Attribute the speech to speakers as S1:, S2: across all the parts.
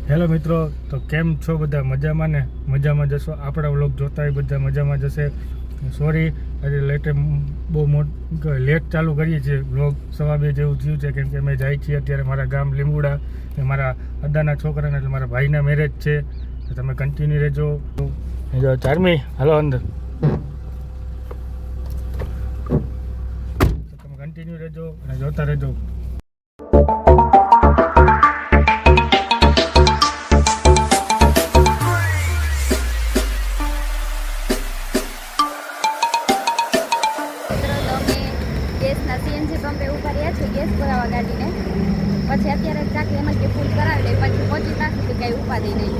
S1: Hello મિત્રો, તો કેમ છો બધા? મજામાં ને? મજામાં જશો. આપણા વ્લોગ જોતા હોય બધા મજામાં જશે. સોરી, આજે બહુ લેટ ચાલુ કરીએ છીએ વ્લોગ. 2:30 જેવું થયું છે, કેમ કે અમે જાય છીએ અત્યારે મારા ગામ લીંબુડા. મારા અદાના છોકરાના એટલે મારા ભાઈના મેરેજ છે. તો તમે કન્ટિન્યુ રહેજો. ચારમી, હાલો અંદર. તમે કન્ટિન્યુ રહેજો અને જોતા રહેજો.
S2: સીએનજી પંપે ઉભા રહ્યા છે ગેસ ભરાવા ગાડીને. પછી અત્યારે ચાકી એમ કે ફૂલ કરાવી લે, પછી પહોંચી નાખી તો કઈ ઉપાધિ નહીં.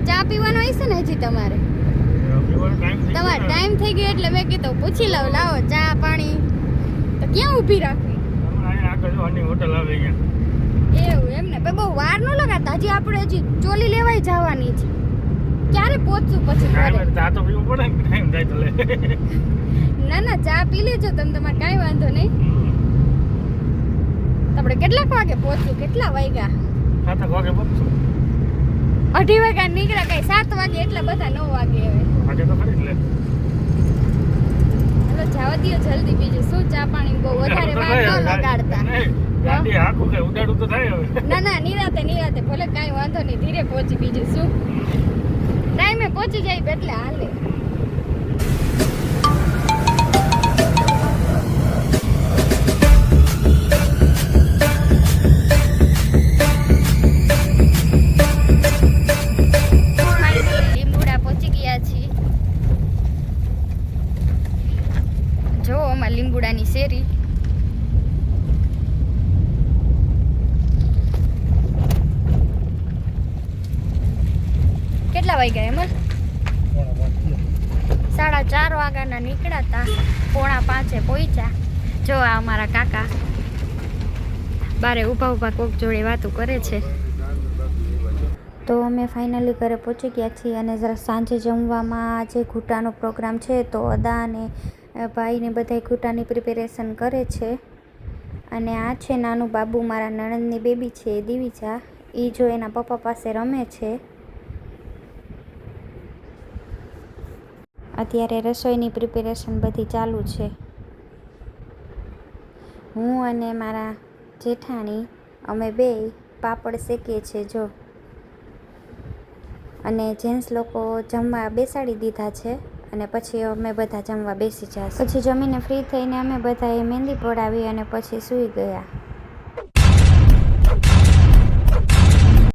S2: ચા પીવાનો હશે ને હજી તમારે? તમારો ટાઈમ થઈ ગયો એટલે મેં કીધું પૂછી લઉં, લાવો ચા પાણી. તો ક્યાં ઊભી રાખવી?
S1: હોટલ આવે
S2: એવું એમ ને? બહુ વાર ન લગાડતા, હજી આપણે હજી ચોલી લેવાય જવાની છે. ક્યારે પહોંચશું પછી? ના ના, ચા પી લેજો તમે, તમારે કાંઈ વાંધો નહીં. આપણે કેટલાક વાગે પહોંચશું? કેટલા વાગ્યા?
S1: 7 વાગે પહોંચશું.
S2: 2:30 વાગ્યા નીકળ્યા, કઈ 7 વાગે એટલે બધા 9 વાગે હવે. હાલો જવા દો જલ્દી, બીજું શું? ચા પાણી બહુ વધારે વાર ન લગાડતા. ના ના, નિરાતે ભલે કાંઈ વાંધો નહીં, ધીરે પહોંચી, બીજું શું? ટાઈમે પહોંચી જાય એટલે હાલે. જો અમાર લીંબુડાની શેરી. કેટલા વાગ્યા એમાં? 4:30 વાગ્યાના નીકળ્યા હતા, 4:45 પહોંચ્યા. જો આ અમારા કાકા બારે ઊભા કોક જોડે વાતો કરે છે. તો અમે ફાઇનલી ઘરે પહોંચી ગયા છીએ અને જરા સાંજે જમવામાં આજે ઘૂંટાનો પ્રોગ્રામ છે. તો અદા અને ભાઈને બધા ઘૂંટાની પ્રિપેરેશન કરે છે. અને આ છે નાનું બાબુ, મારા નણંદની બેબી છે દિવિજા. એ જો એના પપ્પા પાસે રમે છે. અત્યારે રસોઈની પ્રિપેરેશન બધી ચાલુ છે. હું અને મારા જેઠાણી અમે બે પાપડ શેકીએ છીએ જો. અને જેન્ટ્સ લોકો જમવા બેસાડી દીધા છે અને પછી અમે બધા જમવા બેસી જશે. પછી જમીને ફ્રી થઈને અમે બધાએ મહેંદી પડાવી અને પછી સૂઈ ગયા.